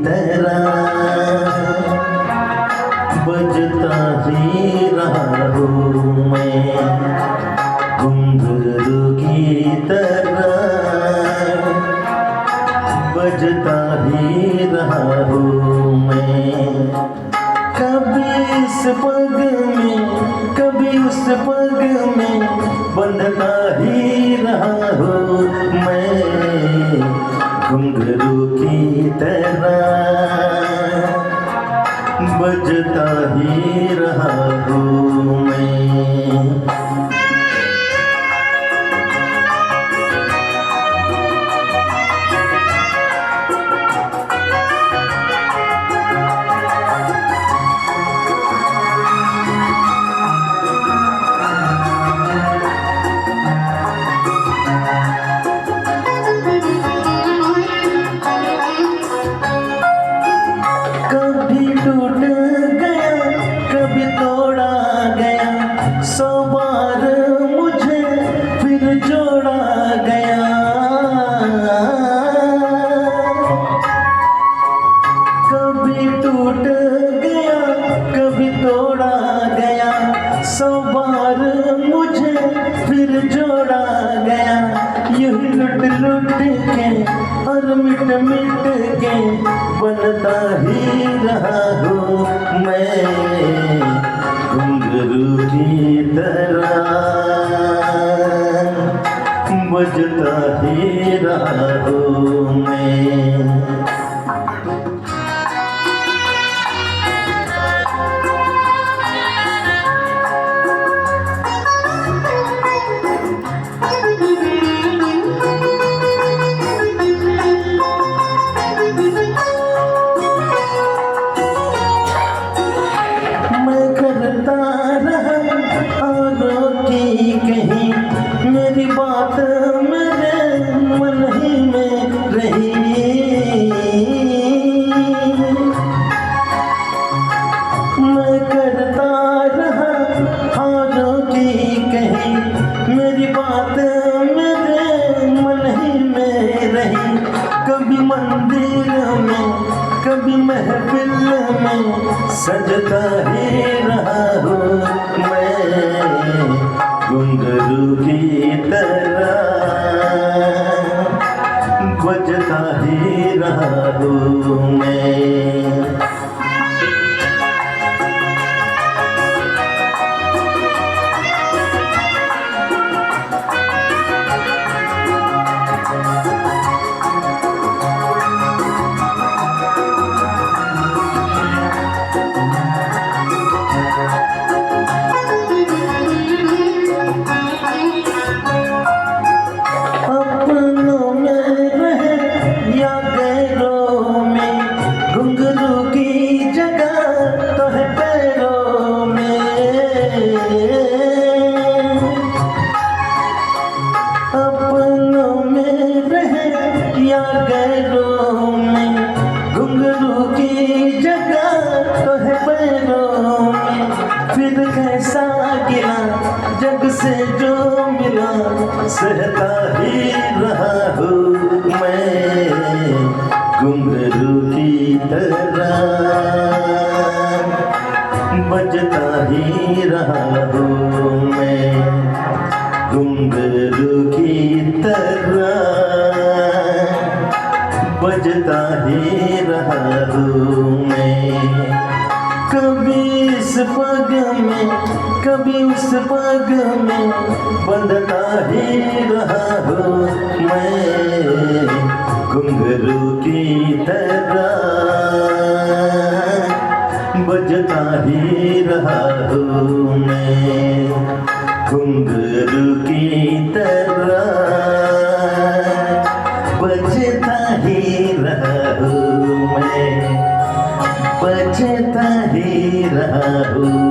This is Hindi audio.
तरह बजता ही रहा हूँ मैं, घुंघरू की तरह बजता ही रहा हूँ मैं। कभी इस पग में कभी उस पग में बंधता ही रहा हूँ मैं, घुंघरू की तरह बजता ही रहा हूँ मैं। कभी टूट गया कभी तोड़ा गया, 100 बार मुझे फिर जोड़ा गया। कभी टूट गया कभी तोड़ा गया, 100 बार मुझे फिर जोड़ा गया। यूं लुट लुट के और मिट मिट के बनता ही रहा हूँ मैं, घुंघरू की तरह बजता ही रहा हूँ मैं। कहीं मेरी बात मेरे मन ही में रही, मैं करता रहा हारों की कहीं, मेरी बात मेरे मन ही में रही। कभी मंदिर में कभी महफिल में सजता ही रहा हूँ मैं, घुंघरू की तरह बजता ही रहा हूँ मैं। अपनों में रहे या गैरों में, घुंघरू की जगह तो है पैरों में। फिर कैसा गिला जग से जो मिला, सहता ही रहा हूँ मैं, घुंघरू की तरह बजता ही रहा हूँ मैं, घुंघरू की तरह बजता ही रहा हूँ मैं। कभी इस पग में कभी उस पग में बंधता ही रहा हूँ मैं, घुंघरू की तरह बजता ही रहा हूँ मैं, घुंघरू की तरह बजता ही रहा हूँ मैं, बजता ही रहा हूँ।